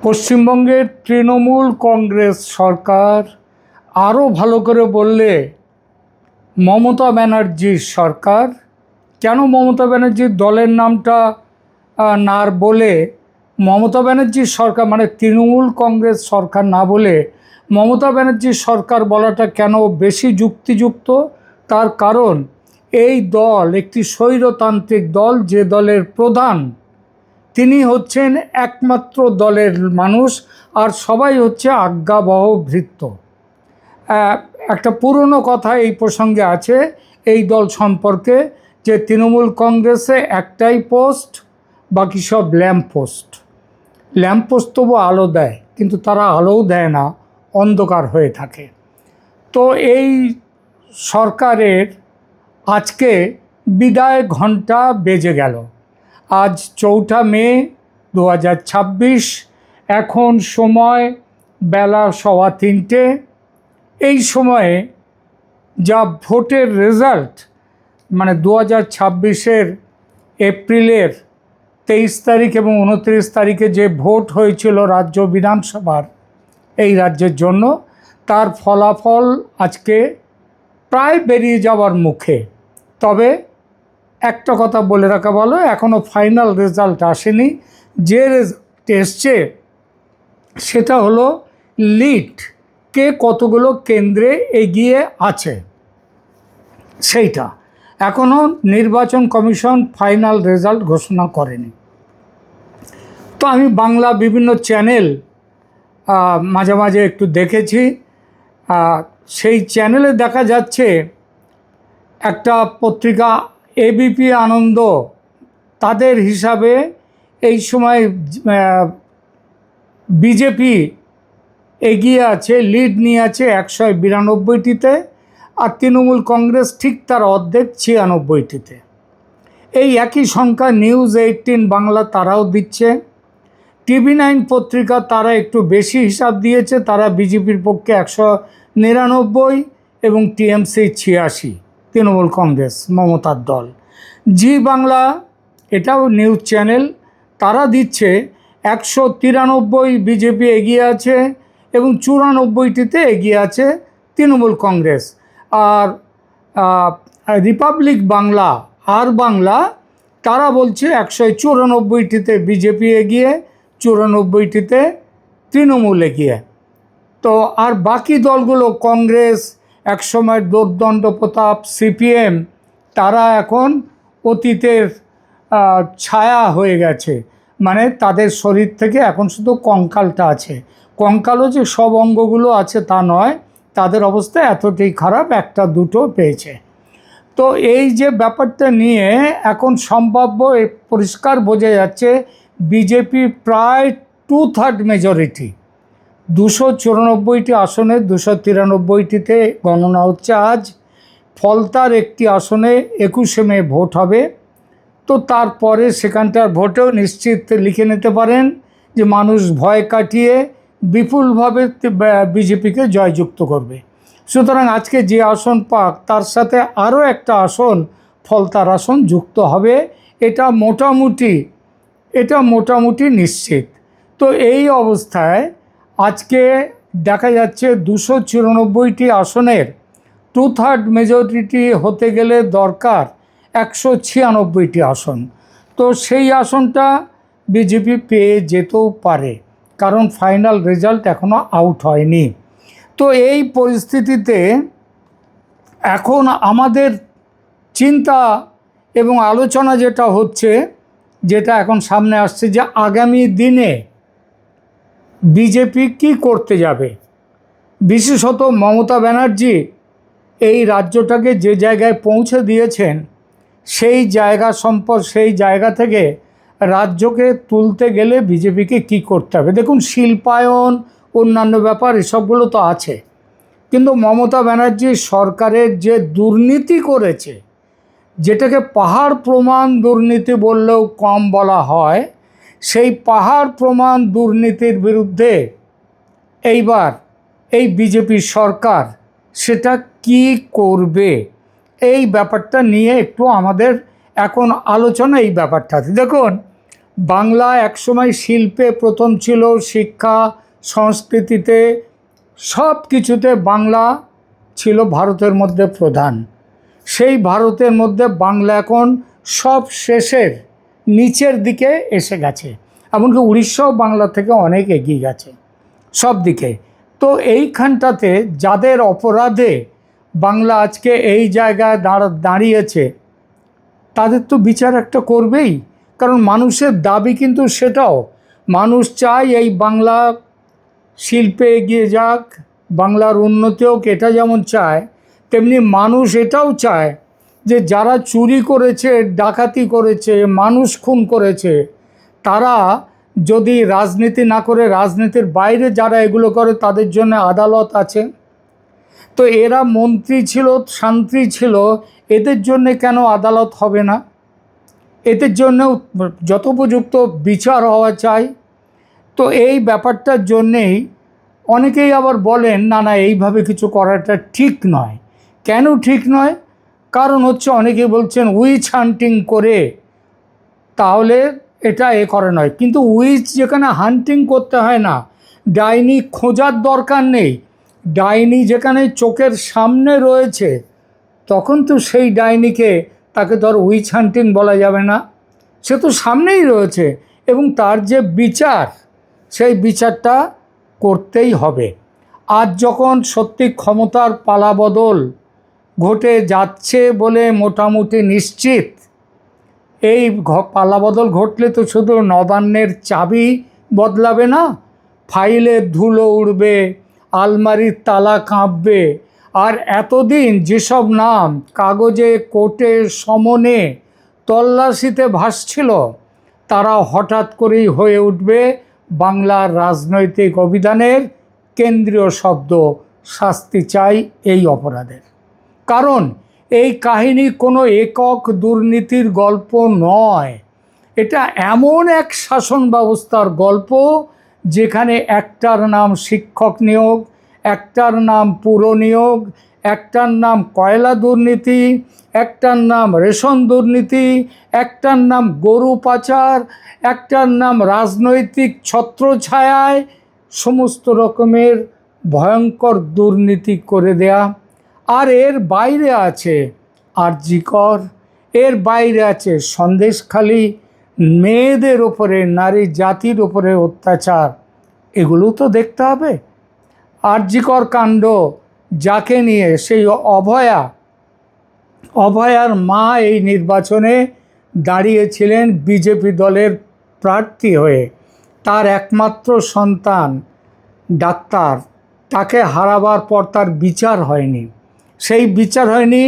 পশ্চিমবঙ্গের তৃণমূল কংগ্রেস সরকার, আরও ভালো করে বললে মমতা ব্যানার্জির সরকার। কেন মমতা ব্যানার্জির দলের নামটা না বলে মমতা ব্যানার্জির সরকার মানে তৃণমূল কংগ্রেস সরকার না বলে মমতা ব্যানার্জির সরকার বলাটা কেন বেশি যুক্তিযুক্ত? তার কারণ এই দল একটি স্বৈরতান্ত্রিক দল, যে দলের প্রধান তিনি হচ্ছেন একমাত্র দলের মানুষ, আর সবাই হচ্ছে আজ্ঞাবহ ভৃত্য। একটা পুরনো কথা এই প্রসঙ্গে আছে এই দল সম্পর্কে, যে তৃণমূল কংগ্রেসে একটাই পোস্ট, বাকি সব ল্যাম্প পোস্ট। ল্যাম্প পোস্ট তবু আলো দেয়, কিন্তু তারা আলোও দেয় না, অন্ধকার হয়ে থাকে। তো এই সরকারের আজকে বিদায় ঘণ্টা বেজে গেল। আজ 4 মে 2026, এখন সময় বেলা 3:15। এই সময়ে যা ভোটের রেজাল্ট, মানে 2026-এর এপ্রিলের 23 তারিখ এবং 29 তারিখে যে ভোট হয়েছিল রাজ্য বিধানসভার এই রাজ্যের জন্য, তার ফলাফল আজকে প্রায় বেরিয়ে যাওয়ার মুখে। তবে একটা কথা বলে রাখা ভালো, এখনও ফাইনাল রেজাল্ট আসেনি। যে রেজাল্ট এসছে সেটা হলো লিড, কে কতগুলো কেন্দ্রে এগিয়ে আছে সেইটা। এখনও নির্বাচন কমিশন ফাইনাল রেজাল্ট ঘোষণা করেনি। তো আমি বাংলা বিভিন্ন চ্যানেল মাঝে মাঝে একটু দেখেছি। সেই চ্যানেলে দেখা যাচ্ছে একটা পত্রিকা এবিপি আনন্দ, তাদের হিসাবে এই সময় বিজেপি এগিয়ে আছে, লিড নিয়ে আছে 192টিতে, আর তৃণমূল কংগ্রেস ঠিক তার অর্ধেক 96টিতে। এই একই সংখ্যা নিউজ 18 বাংলা তারাও দিচ্ছে। TV9 পত্রিকা তারা একটু বেশি হিসাব দিয়েছে, তারা বিজেপির পক্ষে 199 এবং টিএমসি 86, তৃণমূল কংগ্রেস মমতার দল। জি বাংলা, এটাও নিউজ চ্যানেল, তারা দিচ্ছে 193 বিজেপি এগিয়ে আছে এবং 94টিতে এগিয়ে আছে তৃণমূল কংগ্রেস। আর রিপাবলিক বাংলা আর বাংলা, তারা বলছে 194টিতে বিজেপি এগিয়ে, 94টিতে তৃণমূল এগিয়ে। তো আর বাকি দলগুলো, কংগ্রেস একসময় দোর্দণ্ড প্রতাপ, সিপিএম, তারা এখন অতীতের ছায়া হয়ে গেছে। মানে তাদের শরীর থেকে এখন শুধু কঙ্কালটা আছে। কঙ্কালও যে সব অঙ্গগুলো আছে তা নয়, তাদের অবস্থা এতটাই খারাপ, একটা দুটো পেয়েছে। তো এই যে ব্যাপারটা নিয়ে এখন সম্ভাব্য পরিষ্কার বোঝা যাচ্ছে বিজেপি প্রায় 2/3 মেজরিটি, 294টি আসনে 293টিতে গণনা হচ্ছে আজ। ফলতার একটি আসনে 21শে মে ভোট হবে। তো তারপরে সেখানটার ভোটেও নিশ্চিত লিখে নিতে পারেন যে মানুষ ভয় কাটিয়ে বিপুলভাবে বিজেপিকে জয়যুক্ত করবে। সুতরাং আজকে যে আসন পাক, তার সাথে আরও একটা আসন, ফলতার আসন যুক্ত হবে, এটা মোটামুটি নিশ্চিত। তো এই অবস্থায় আজকে দেখা যাচ্ছে 294টি আসনের 2/3 মেজরিটি হতে গেলে দরকার 196টি আসন। তো সেই আসনটা বিজেপি পেয়ে যেতেও পারে, কারণ ফাইনাল রেজাল্ট এখনও আউট হয়নি। তো এই পরিস্থিতিতে এখন আমাদের চিন্তা এবং আলোচনা যেটা হচ্ছে, যেটা এখন সামনে আসছে, যে আগামী দিনে বিজেপি কি করতে যাবে। বিশেষত মমতা ব্যানার্জি এই রাজ্যটাকে যে জায়গায় পৌঁছে দিয়েছেন, সেই জায়গা থেকে রাজ্যকে তুলতে গেলে বিজেপিকে কি করতে হবে। দেখুন, শিল্পায়ন, অন্যান্য ব্যাপার এসবগুলো তো আছে, কিন্তু মমতা ব্যানার্জি সরকারের যে দুর্নীতি করেছে, যেটাকে পাহাড় প্রমাণ দুর্নীতি বললেও কম বলা হয়, সেই পাহাড় প্রমাণ দুর্নীতির বিরুদ্ধে এইবার এই বিজেপি সরকার সেটা কি করবে, এই ব্যাপারটা নিয়ে একটু আমাদের এখন আলোচনা। এই ব্যাপারটাতে দেখুন, বাংলা একসময় শিল্পে প্রথম ছিল, শিক্ষা সংস্কৃতিতে সব কিছুতে বাংলা ছিল ভারতের মধ্যে প্রধান। সেই ভারতের মধ্যে বাংলা এখন সব শেষের নিচের দিকে এসে গেছে, এমনকি উড়িষ্যাও বাংলা থেকে অনেক এগিয়ে গেছে সব দিকে। তো এইখানটাতে যাদের অপরাধে বাংলা আজকে এই জায়গায় দাঁড়িয়েছে, তাদের তো বিচার একটা করবেই। কারণ মানুষের দাবি কিন্তু সেটাও, মানুষ চায় এই বাংলা শিল্পে এগিয়ে যাক, বাংলার উন্নতি হোক, এটা যেমন চায়, তেমনি মানুষ এটাও চায় যে যারা চুরি করেছে, ডাকাতি করেছে, মানুষ খুন করেছে, তারা যদি রাজনীতি না করে, রাজনীতির বাইরে যারা এগুলো করে, তাদের জন্য আদালত আছে। তো এরা মন্ত্রী ছিল, শান্তি ছিল, এদের জন্য কেন আদালত হবে না? এদের জন্য যথোপযুক্ত বিচার হওয়া চাই। তো এই ব্যাপারটার জন্যেই অনেকেই আবার বলেন না না, এইভাবে কিছু করাটা ঠিক নয়। কেন ঠিক নয়? কারণ হচ্ছে অনেকে বলছেন উইচ হান্টিং করে তাহলে এটা করা নয়। কিন্তু উইচ যেখানে হান্টিং করতে হয় না, ডাইনি খোঁজার দরকার নেই, ডাইনি যেখানে চোখের সামনে রয়েছে, তখন তো সেই ডাইনিকে তাকে তো আর উইচ হান্টিং বলা যাবে না, সে তো সামনেই রয়েছে, এবং তার যে বিচার, সেই বিচারটা করতেই হবে। আজ যখন সত্যি ক্ষমতার পালাবদল ঘটে যাচ্ছে বলে মোটামুটি নিশ্চিত, এই পালাবদল ঘটলে তো শুধু নবান্নের চাবি বদলাবে না, ফাইলের ধুলো উড়বে, আলমারির তালা কাঁপবে, আর এতদিন যেসব নাম কাগজে, কোর্টে, সমনে, তল্লাশিতে ভাসছিল, তারা হঠাৎ করেই হয়ে উঠবে বাংলার রাজনৈতিক অভিধানের কেন্দ্রীয় শব্দ। শাস্তি চাই এই অপরাধের। কারণ এই কাহিনী কোনো একক দুর্নীতির গল্প নয়, এটা এমন এক শাসন ব্যবস্থার গল্প যেখানে একটার নাম শিক্ষক নিয়োগ, একটার নাম পুর নিয়োগ, একটার নাম কয়লা দুর্নীতি, একটার নাম রেশন দুর্নীতি, একটার নাম গরু পাচার, একটার নাম রাজনৈতিক ছত্রছায়ায় সমস্ত রকমের ভয়ঙ্কর দুর্নীতি করে দেয়া। আর এর বাইরে আছে আরজিকর, এর বাইরে আছে সন্দেশখালি, মেয়েদের ওপরে, নারী জাতির ওপরে অত্যাচার, এগুলো তো দেখতে হবে। আরজিকর কাণ্ড, যাকে নিয়ে সেই অভয়ার মা এই নির্বাচনে দাঁড়িয়েছিলেন বিজেপি দলের প্রার্থী হয়ে, তার একমাত্র সন্তান ডাক্তার, তাকে হারাবার পর তার বিচার হয়নি। সেই বিচার হয়নি,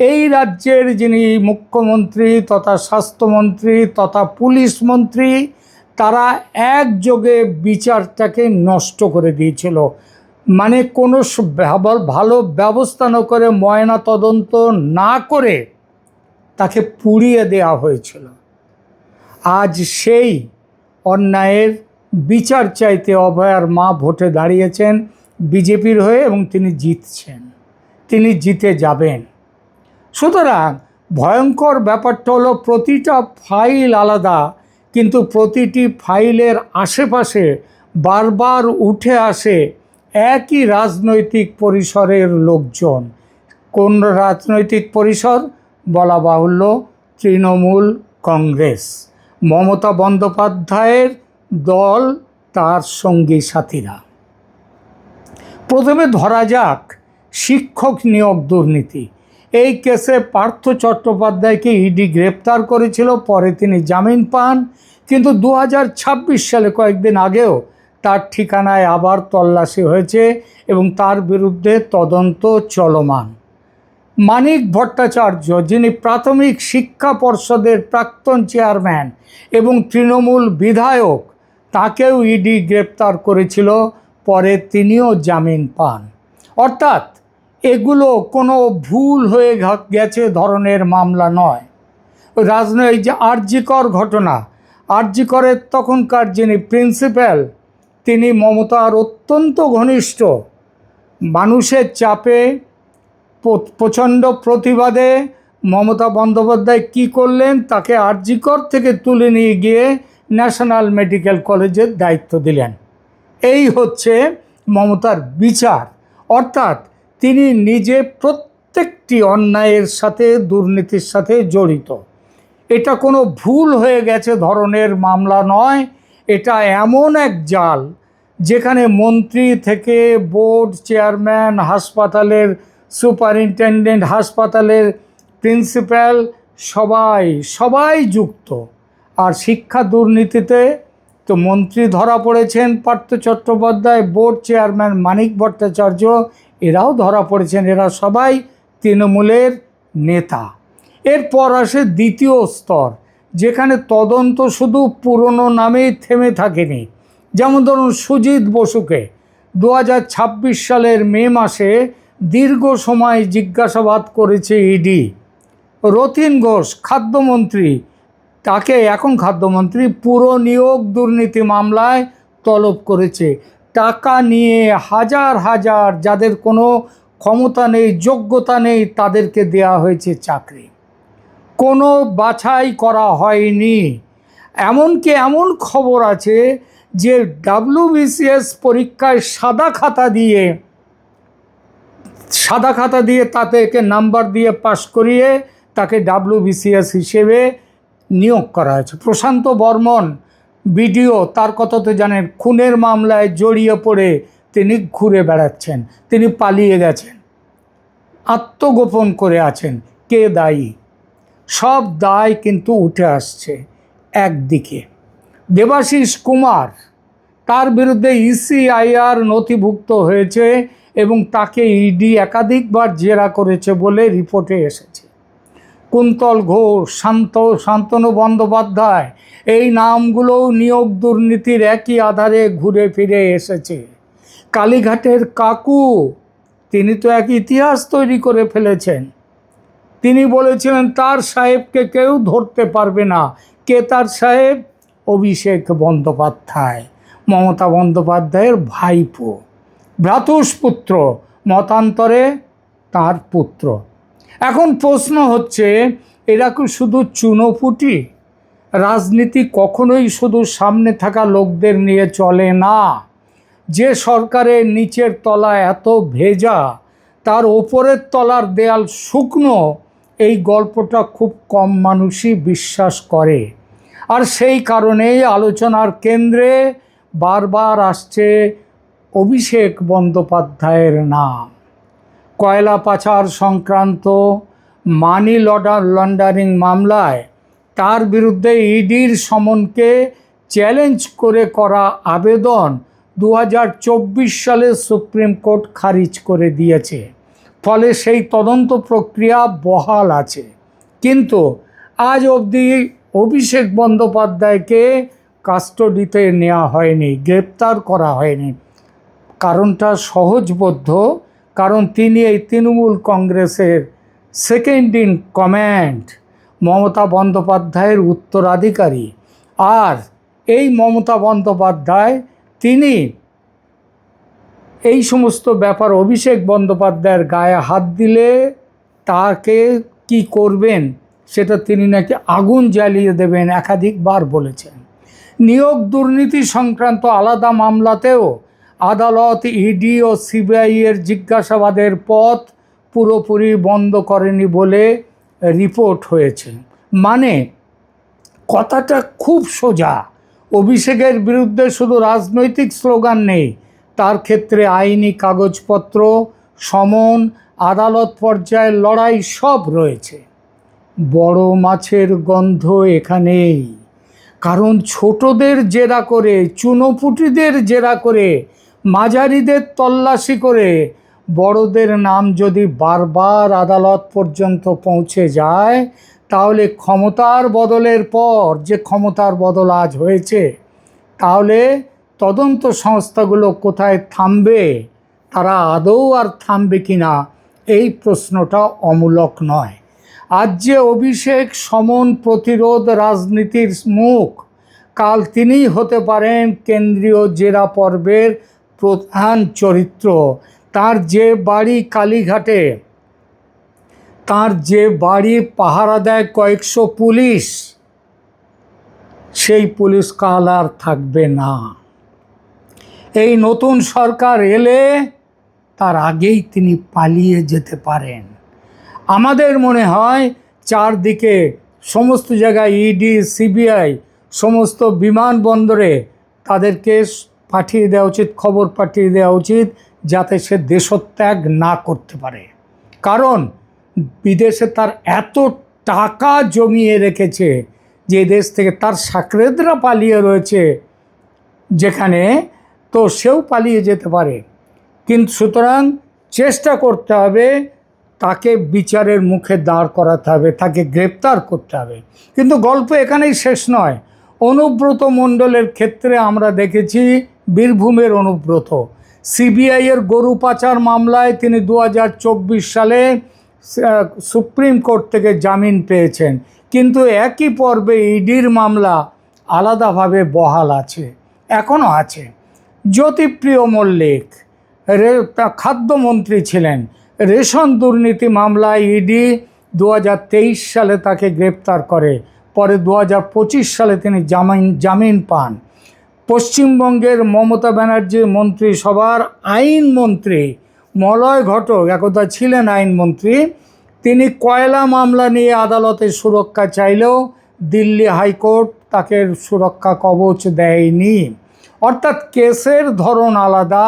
এই রাজ্যের যিনি মুখ্যমন্ত্রী তথা স্বাস্থ্যমন্ত্রী তথা পুলিশ মন্ত্রী, তারা একযোগে বিচারটাকে নষ্ট করে দিয়েছিল। মানে কোনো ভালো ব্যবস্থা না করে, ময়না তদন্ত না করে তাকে পুড়িয়ে দেওয়া হয়েছিল। আজ সেই অন্যায়ের বিচার চাইতে অভয়ার মা ভোটে দাঁড়িয়েছেন বিজেপির হয়ে, এবং তিনি জিতছেন, তিনি জিতে যাবেন। সুতরাং ভয়ঙ্কর ব্যাপারটা হলো প্রতিটা ফাইল আলাদা, কিন্তু প্রতিটি ফাইলের আশেপাশে বারবার উঠে আসে একই রাজনৈতিক পরিসরের লোকজন। কোন রাজনৈতিক পরিসর? বলা বাহুল্য তৃণমূল কংগ্রেস, মমতা বন্দ্যোপাধ্যায়ের দল, তার সঙ্গী সাথীরা। প্রথমে ধরা যাক শিক্ষক নিয়োগ দুর্নীতি। এই কেসে পার্থ চট্টোপাধ্যায়কে ইডি গ্রেপ্তার করেছিল, পরে তিনি জামিন পান, কিন্তু 2026 সালে কয়েকদিন আগেও তার ঠিকানায় আবার তল্লাশি হয়েছে এবং তার বিরুদ্ধে তদন্ত চলমান। মানিক ভট্টাচার্য, যিনি প্রাথমিক শিক্ষা পর্ষদের প্রাক্তন চেয়ারম্যান এবং তৃণমূল বিধায়ক, তাকেও ইডি গ্রেপ্তার করেছিল, পরে তিনিও জামিন পান। অর্থাৎ এগুলো কোনো ভুল হয়ে গেছে ধরনের মামলা নয়। রাজনৈতিক যে আরজিকর ঘটনা, আরজিকরের তখনকার যিনি প্রিন্সিপাল, তিনি মমতার অত্যন্ত ঘনিষ্ঠ। মানুষের চাপে, প্রচণ্ড প্রতিবাদে মমতা বন্দ্যোপাধ্যায় কী করলেন, তাকে আরজিকর থেকে তুলে নিয়ে গিয়ে ন্যাশনাল মেডিকেল কলেজের দায়িত্ব দিলেন। এই হচ্ছে মমতার বিচার, অর্থাৎ তিনি নিজে প্রত্যেকটি অন্যায়ের সাথে, দুর্নীতির সাথে জড়িত। এটা কোনো ভুল হয়ে গেছে ধরনের মামলা নয়, এটা এমন এক জাল যেখানে মন্ত্রী থেকে বোর্ড চেয়ারম্যান, হাসপাতালের সুপারিনটেনডেন্ট, হাসপাতালের প্রিন্সিপাল সবাই যুক্ত। আর শিক্ষা দুর্নীতিতে তো মন্ত্রী ধরা পড়েছেন পার্থ চট্টোপাধ্যায়, বোর্ড চেয়ারম্যান মানিক ভট্টাচার্য এরাও ধরা পড়েছেন, এরা সবাই তৃণমূলের নেতা। এরপর আসে দ্বিতীয় স্তর, যেখানে তদন্ত শুধু পুরনো নামেই থেমে থাকেনি। যেমন ধরুন সুজিত বসুকে 2026 সালের মে মাসে দীর্ঘ সময় জিজ্ঞাসাবাদ করেছে ইডি। রতিন ঘোষ খাদ্যমন্ত্রী, তাকে এখন খাদ্যমন্ত্রী, পুরো নিয়োগ দুর্নীতি মামলায় তলব করেছে। টাকা নিয়ে হাজার হাজার যাদের কোনো ক্ষমতা নেই, যোগ্যতা নেই, তাদেরকে দেয়া হয়েছে চাকরি। কোনো বাছাই করা হয়নি। এমনকি এমন খবর আছে যে WBCS পরীক্ষায় সাদা খাতা দিয়ে তাদেরকে নাম্বার দিয়ে পাশ করিয়ে তাকে WBCS হিসেবে নিয়োগ করা হয়েছে। প্রশান্ত বর্মন বিডিও, তার কথা তো জানেন, খুনের মামলায় জড়িয়ে পড়ে তিনি ঘুরে বেড়াচ্ছেন, তিনি পালিয়ে গেছেন, আত্মগোপন করে আছেন। কে দায়ী? সব দায় কিন্তু উঠে আসছে একদিকে। দেবাশিস কুমার, তার বিরুদ্ধে ECIR নথিভুক্ত হয়েছে এবং তাকে ইডি একাধিকবার জেরা করেছে বলে রিপোর্টে এসেছে। কুন্তল ঘোষ, শান্তনু বন্দ্যোপাধ্যায়, এই নামগুলোও নিয়োগ দুর্নীতির একই আধারে ঘুরে ফিরে এসেছে। কালীঘাটের কাকু, তিনি তো এক ইতিহাস তৈরি করে ফেলেছেন। তিনি বলেছিলেন তার সাহেবকে কেউ ধরতে পারবে না। কে তার সাহেব? অভিষেক বন্দ্যোপাধ্যায়, মমতা বন্দ্যোপাধ্যায়ের ভাইপো, ভ্রাতুষ্পুত্র, মতান্তরে তার পুত্র। এখন প্রশ্ন হচ্ছে, এরা কি শুধু চুনোপুটি? রাজনীতি কখনোই শুধু সামনে থাকা লোকদের নিয়ে চলে না। যে সরকারের নিচের তলা এত ভেজা, তার ওপরের তলার দেয়াল শুকনো, এই গল্পটা খুব কম মানুষই বিশ্বাস করে। আর সেই কারণেই আলোচনার কেন্দ্রে বারবার আসছে অভিষেক বন্দ্যোপাধ্যায়ের নাম। কয়লা পাচার সংক্রান্ত মানি লন্ডারিং মামলায় তার বিরুদ্ধে ইডির সমনকে চ্যালেঞ্জ করে করা আবেদন 2024 সালে সুপ্রিম কোর্ট খারিজ করে দিয়েছে। ফলে সেই তদন্ত প্রক্রিয়া বহাল আছে। কিন্তু আজ অবধি অভিষেক বন্দ্যোপাধ্যায়কে কাস্টডিতে নেওয়া হয়নি, গ্রেপ্তার করা হয়নি। কারণটা সহজবোধ্য, কারণ তিনি এই তৃণমূল কংগ্রেসের সেকেন্ড ইন কমান্ড, মমতা বন্দ্যোপাধ্যায়ের উত্তরাধিকারী। আর এই মমতা বন্দ্যোপাধ্যায়, তিনি এই সমস্ত ব্যাপার অভিষেক বন্দ্যোপাধ্যায়ের গায়ে হাত দিলে তাকে কি করবেন সেটা তিনি নাকি আগুন জ্বালিয়ে দেবেন একাধিকবার বলেছেন। নিয়োগ দুর্নীতি সংক্রান্ত আলাদা মামলাতেও আদালত ইডি ও সিবিআই এর জিজ্ঞাসাবাদের পথ পুরোপুরি বন্ধ করেনি বলে রিপোর্ট হয়েছে। মানে কথাটা খুব সোজা, অভিষেকের বিরুদ্ধে শুধু রাজনৈতিক স্লোগান নেই, তার ক্ষেত্রে আইনি কাগজপত্র, সমন, আদালত পর্যায়ের লড়াই সব রয়েছে। বড় মাছের গন্ধ এখানেই, কারণ ছোটদের জেরা করে, চুনোপুটিদের জেরা করে, মাঝারিদের তল্লাশি করে বড়দের নাম যদি বারবার আদালত পর্যন্ত পৌঁছে যায়, তাহলে ক্ষমতার বদলের পর যে ক্ষমতার বদল আজ হয়েছে, তাহলে তদন্ত সংস্থাগুলো কোথায় থামবে? তারা আদৌ আর থামবে কি না, এই প্রশ্নটা অমূলক নয়। আজ যে অভিষেক সমন প্রতিরোধ রাজনীতির মুখ, কাল তিনিই হতে পারেন কেন্দ্রীয় জেরা পর্বের প্রধান চরিত্র। তার যে বাড়ি কালীঘাটে, তার যে বাড়ি পাহারা দেয় কয়েকশো পুলিশ, সেই পুলিশ কাল আর থাকবে না। এই নতুন সরকার এলে তার আগেই তিনি পালিয়ে যেতে পারেন। আমাদের মনে হয় চারদিকে সমস্ত জায়গায় ইডি, সিবিআই, সমস্ত বিমানবন্দরে তাদেরকে পাঠিয়ে দেওয়া উচিত, খবর পাঠিয়ে দেওয়া উচিত, যাতে সে দেশত্যাগ না করতে পারে। কারণ বিদেশে তার এত টাকা জমিয়ে রেখেছে যে দেশ থেকে তার সাকরেদরা পালিয়ে রয়েছে যেখানে, তো সেও পালিয়ে যেতে পারে। কিন্তু সুতরাং চেষ্টা করতে হবে তাকে বিচারের মুখে দাঁড় করাতে হবে, তাকে গ্রেপ্তার করতে হবে। কিন্তু গল্প এখানেই শেষ নয়। অনুব্রত মণ্ডলের ক্ষেত্রে আমরা দেখেছি, বীরভূমের অনুব্রত, সিবিআইয়ের গরু পাচার মামলায় তিনি 2024 সালে সুপ্রিম কোর্ট থেকে জামিন পেয়েছেন, কিন্তু একই পর্বে ইডির মামলা আলাদাভাবে বহাল আছে, এখনও আছে। জ্যোতিপ্রিয় মল্লিক খাদ্যমন্ত্রী ছিলেন, রেশন দুর্নীতি মামলায় ইডি 2023 সালে তাকে গ্রেপ্তার করে, পরে 2025 সালে তিনি জামিন পান। পশ্চিমবঙ্গের মমতা ব্যানার্জি মন্ত্রিসভার আইনমন্ত্রী মলয় ঘটক একদা ছিলেন আইনমন্ত্রী, তিনি কয়লা মামলা নিয়ে আদালতে সুরক্ষা চাইলেও দিল্লি হাইকোর্ট তাকে সুরক্ষা কবচ দেয়নি। অর্থাৎ কেসের ধরন আলাদা,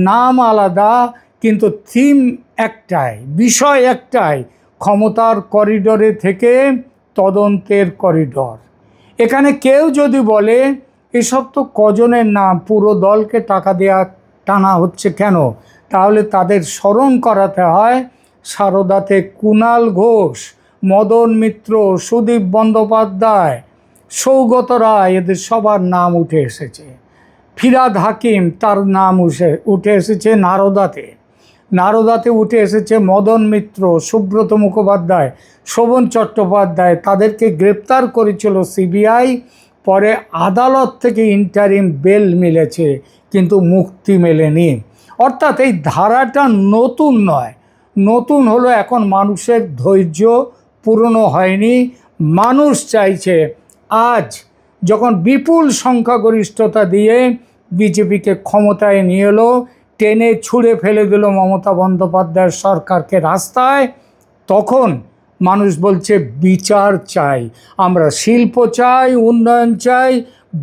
নাম আলাদা, কিন্তু থিম একটাই, বিষয় একটাই, ক্ষমতার করিডোরে থেকে তদন্তের করিডোর। এখানে কেউ যদি বলে এসব তো কজনের নাম, পুরো দলকে টাকা দেওয়া টানা হচ্ছে কেন, তাহলে তাদের স্মরণ করাতে হয় সারদাতে কুণাল ঘোষ, মদন মিত্র, সুদীপ বন্দ্যোপাধ্যায়, সৌগত রায়, এদের সবার নাম উঠে এসেছে। ফিরাদ হাকিম, তার নাম উঠে এসেছে নারদাতে উঠে এসেছে মদন মিত্র, সুব্রত মুখোপাধ্যায়, শোভন চট্টোপাধ্যায়। তাদেরকে গ্রেপ্তার করেছিল সিবিআই, পরে আদালত থেকে ইন্টারিম বেল মিলেছে, কিন্তু মুক্তি মেলেনি। অর্থাৎ এই ধারাটা নতুন নয়, নতুন হলো এখন মানুষের ধৈর্য পুরনো হয়নি। মানুষ চাইছে, আজ যখন বিপুল সংখ্যাগরিষ্ঠতা দিয়ে বিজেপিকে ক্ষমতায় নিয়ে এলো, টেনে ছুঁড়ে ফেলে দিল মমতা বন্দ্যোপাধ্যায়ের সরকারকে রাস্তায়, তখন মানুষ বলছে বিচার চাই, আমরা শিল্প চাই, উন্নয়ন চাই,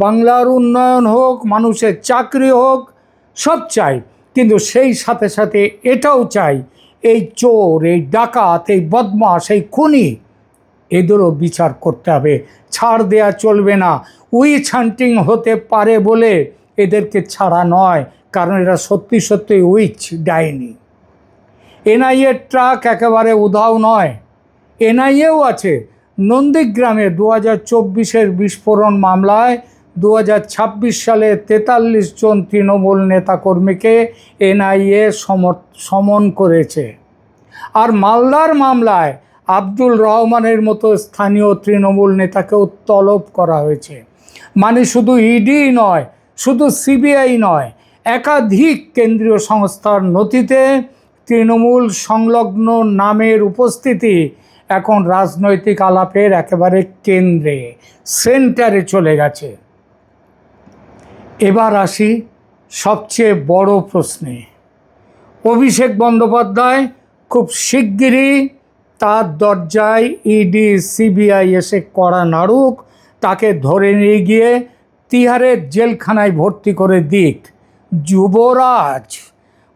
বাংলার উন্নয়ন হোক, মানুষের চাকরি হোক, সব চাই। কিন্তু সেই সাথে সাথে এটাও চাই, এই চোর, এই ডাকাত, এই বদমাশ, এই খুনি, এদেরও বিচার করতে হবে, ছাড় দেয়া চলবে না। উইচ হান্টিং হতে পারে বলে এদেরকে ছাড়া নয়, কারণ এরা সত্যি সত্যি উইচ ডাইনি। এনআইএর ট্রাক একেবারে উধাও নয়, এনআইএও আছে। নন্দীগ্রামে 2024-এর বিস্ফোরণ মামলায় 2026 সালে 43 জন তৃণমূল নেতাকর্মীকে এনআইএ সমন করেছে। আর মালদার মামলায় আব্দুল রহমানের মতো স্থানীয় তৃণমূল নেতাকেও তলব করা হয়েছে। মানে শুধু ইডি নয়, শুধু সিবিআই নয়, একাধিক কেন্দ্রীয় সংস্থার নথিতে তৃণমূল সংলগ্ন নামের উপস্থিতি এখন রাজনৈতিক আলাপের একেবারে কেন্দ্রে, সেন্টারে চলে গেছে। এবার আসি সবচেয়ে বড় প্রশ্নে। অভিষেক বন্দ্যোপাধ্যায় খুব শিগগিরই তার দরজায় ইডি, সিবিআই এসে কড়া নাড়ুক, তাকে ধরে নিয়ে গিয়ে তিহারের জেলখানায় ভর্তি করে দিক। যুবরাজ,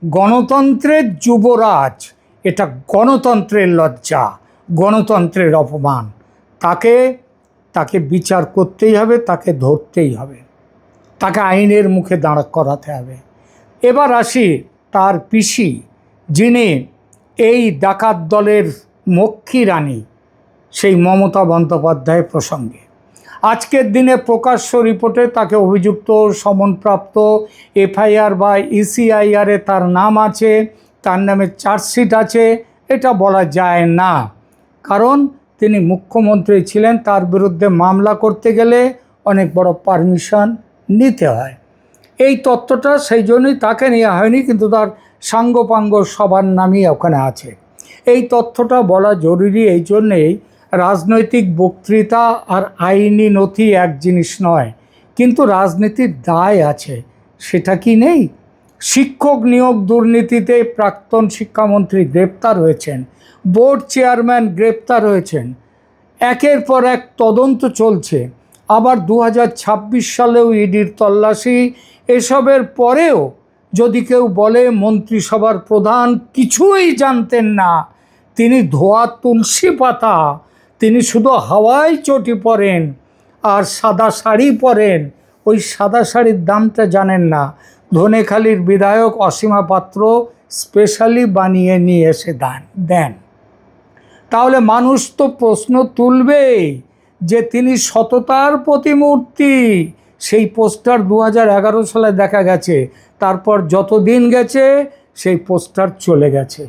গণতন্ত্রের যুবরাজ, এটা গণতন্ত্রের লজ্জা, গণতন্ত্রের অপমান। তাকে বিচার করতেই হবে, তাকে ধরতেই হবে, তাকে আইনের মুখে দাঁড় করাতে হবে। এবার আসি তার পিসি, যিনি এই ডাকাত দলের মক্ষী রানী, সেই মমতা বন্দ্যোপাধ্যায় প্রসঙ্গে। আজকের দিনে প্রকাশ্য রিপোর্টে তাকে অভিযুক্ত, সমনপ্রাপ্ত, এফআইআর বা ইসিআইআরে তার নাম আছে, তার নামে চার্জশিট আছে, এটা বলা যায় না। কারণ তিনি মুখ্যমন্ত্রী ছিলেন, তার বিরুদ্ধে মামলা করতে গেলে অনেক বড় পারমিশন নিতে হয়। এই তথ্যটা সেই জন্যই তাকে নেওয়া হয়নি, কিন্তু তার সাঙ্গপাঙ্গ সবার নামই ওখানে আছে। এই তথ্যটা বলা জরুরি এই জন্যেই, রাজনৈতিক বক্তৃতা আর আইনি নথি এক জিনিস নয়, কিন্তু রাজনীতির দায় আছে, সেটা কি নেই? শিক্ষক নিয়োগ দুর্নীতিতে প্রাক্তন শিক্ষামন্ত্রী গ্রেপ্তার হয়েছেন, বোর্ড চেয়ারম্যান গ্রেপ্তার হয়েছেন, একের পর এক তদন্ত চলছে। আবার 2026 সালেও ইডির তল্লাশি। এসবের পরেও যদি কেউ বলে মন্ত্রিসভার প্রধান কিছুই জানতেন না, তিনি ধোয়া তুলসী পাতা, তিনি শুধু হাওয়ায় চটি পরেন আর সাদা শাড়ি পরেন, ওই সাদা শাড়ির দামটা জানেন না, ধনেখালির বিধায়ক অসীমা পাত্র স্পেশালি বানিয়ে নিয়ে এসে দেন, তাহলে মানুষ তো প্রশ্ন তুলবেই যে তিনি সততার প্রতিমূর্তি। সেই পোস্টার 2011 সালে দেখা গেছে, তারপর যত দিন গেছে সেই পোস্টার চলে গেছে।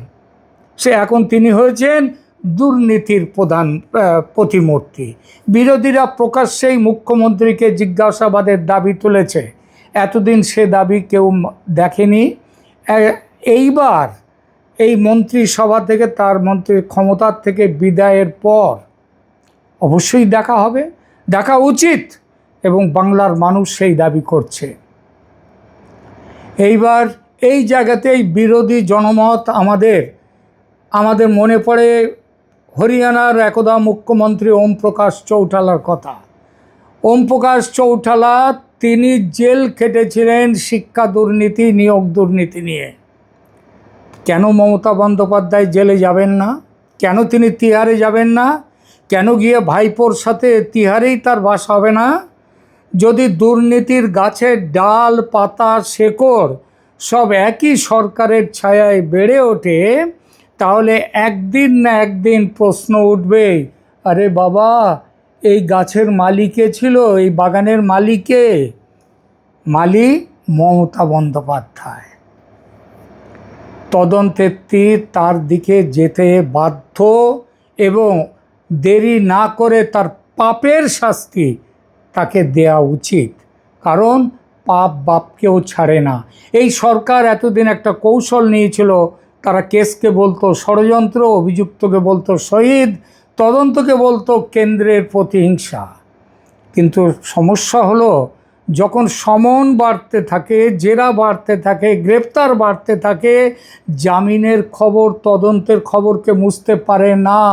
এখন তিনি হয়েছেন দুর্নীতির প্রধান প্রতিমূর্তি। বিরোধীরা প্রকাশ্যেই মুখ্যমন্ত্রীকে জিজ্ঞাসাবাদের দাবি তুলেছে, এতদিন সে দাবি কেউ দেখেনি। এইবার এই মন্ত্রিসভা থেকে, তার মন্ত্রীর ক্ষমতার থেকে বিদায়ের পর অবশ্যই দেখা হবে, দেখা উচিত, এবং বাংলার মানুষ সেই দাবি করছে। এইবার এই জায়গাতেই বিরোধী জনমত আমাদের মনে পড়ে হরিয়ানার একদা মুখ্যমন্ত্রী ওম প্রকাশ চৌটালার কথা। ওম প্রকাশ চৌটালা তিনি জেল খেটেছিলেন শিক্ষা দুর্নীতি, নিয়োগ দুর্নীতি নিয়ে। কেন মমতা বন্দ্যোপাধ্যায় জেলে যাবেন না? কেন তিনি তিহারে যাবেন না? কেন গিয়ে ভাইপোর সাথে তিহারেই তার বাস হবে না? যদি দুর্নীতির গাছের ডাল, পাতা, শেকড় সব একই সরকারের ছায়ায় বেড়ে ওঠে, তাহলে একদিন না একদিন প্রশ্ন উঠবেই, আরে বাবা, এই গাছের মালিকে ছিল, এই বাগানের মালিকে? মালিক মমতা বন্দ্যোপাধ্যায়। তদন্তের তীর তার দিকে যেতে বাধ্য, এবং দেরি না করে তার পাপের শাস্তি তাকে দেয়া উচিত, কারণ পাপ বাপকেও ছাড়ে না। এই সরকার এতদিন একটা কৌশল নিয়েছিল, তারা কেসকে বলতো ষড়যন্ত্র, অভিযুক্তকে বলতো শহীদ, তদন্তকে বলতো কেন্দ্রের প্রতিহিংসা। কিন্তু সমস্যা হলো, যখন সমন বাড়তে থাকে, জেরা বাড়তে থাকে, গ্রেপ্তার বাড়তে থাকে, জামিনের খবর, তদন্তের খবরকে মুছতে পারে না।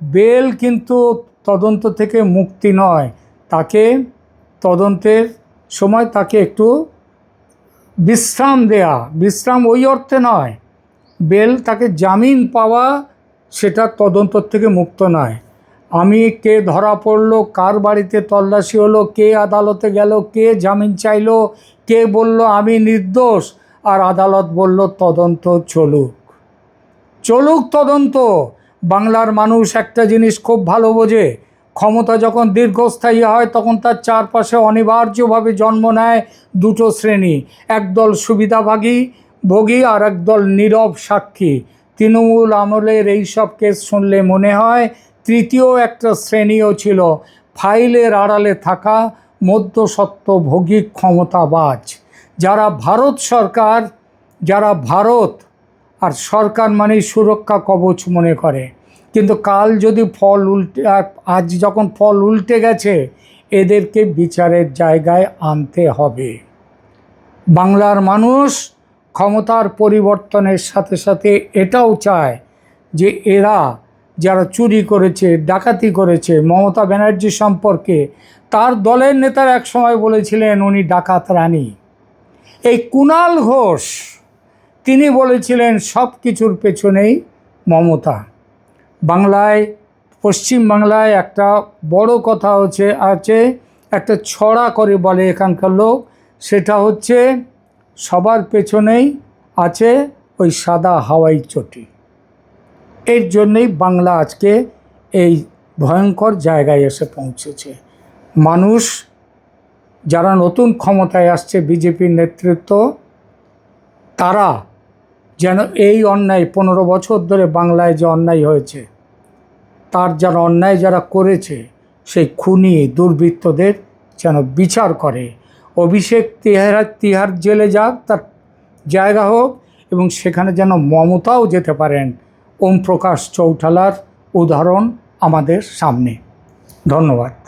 বেল কিন্তু তদন্ত থেকে মুক্তি নয়, তাকে তদন্তের সময় তাকে একটু বিশ্রাম দেয়া। বিশ্রাম ওই অর্থে নয়, বেল তাকে জামিন পাওয়া, সেটা তদন্ত থেকে মুক্ত নয়। আমি কে ধরা পড়লো, কার বাড়িতে তল্লাশি হলো, কে আদালতে গেল, কে জামিন চাইলো, কে বলল আমি নির্দোষ, আর আদালত বলল তদন্ত চলুক তদন্ত। বাংলার মানুষ একটা জিনিস খুব ভালো বোঝে, ক্ষমতা যখন দীর্ঘস্থায়ী হয় তখন তার চারপাশে অনিবার্যভাবে জন্ম নেয় দুটো শ্রেণী, একদল সুবিধাভোগী আর একদল নীরব সাক্ষী। তৃণমূল আমলের এইসব কেস শুনলে মনে হয় তৃতীয় একটা শ্রেণীও ছিল, ফাইলের আড়ালে থাকা মধ্যস্বত্বভোগী ক্ষমতাবাজ, যারা ভারত আর সরকার মানেই সুরক্ষা কবচ মনে করে। কিন্তু কাল যদি আজ যখন ফল উল্টে গেছে, এদেরকে বিচারের জায়গায় আনতে হবে। বাংলার মানুষ ক্ষমতার পরিবর্তনের সাথে সাথে এটাও চায় যে এরা যারা চুরি করেছে, ডাকাতি করেছে, মমতা ব্যানার্জি সম্পর্কে তার দলের নেতারা এক সময় বলেছিলেন উনি ডাকাত রানী। এই কুণাল ঘোষ তিনি বলেছিলেন সব কিছুর পেছনেই মমতা। পশ্চিম বাংলায় একটা বড় কথা আছে, একটা ছড়া করে বলে এখানকার লোক, সেটা হচ্ছে সবার পেছনেই আছে ওই সাদা হাওয়াই চটি। এর জন্যই বাংলা আজকে এই ভয়ঙ্কর জায়গায় এসে পৌঁছেছে। মানুষ যারা নতুন ক্ষমতায় আসছে, বিজেপির নেতৃত্ব, তারা যেন এই অন্যায় 15 বছর ধরে বাংলায় যে অন্যায় হয়েছে, তার যারা অন্যায় যারা করেছে, সেই খুনি দুর্বৃত্তদের যেন বিচার করে। অভিষেক তিহার জেলে যাক, তার জায়গা হোক, এবং সেখানে যেন মমতাও যেতে পারেন ওম প্রকাশ চৌটালার উদাহরণ আমাদের সামনে। ধন্যবাদ।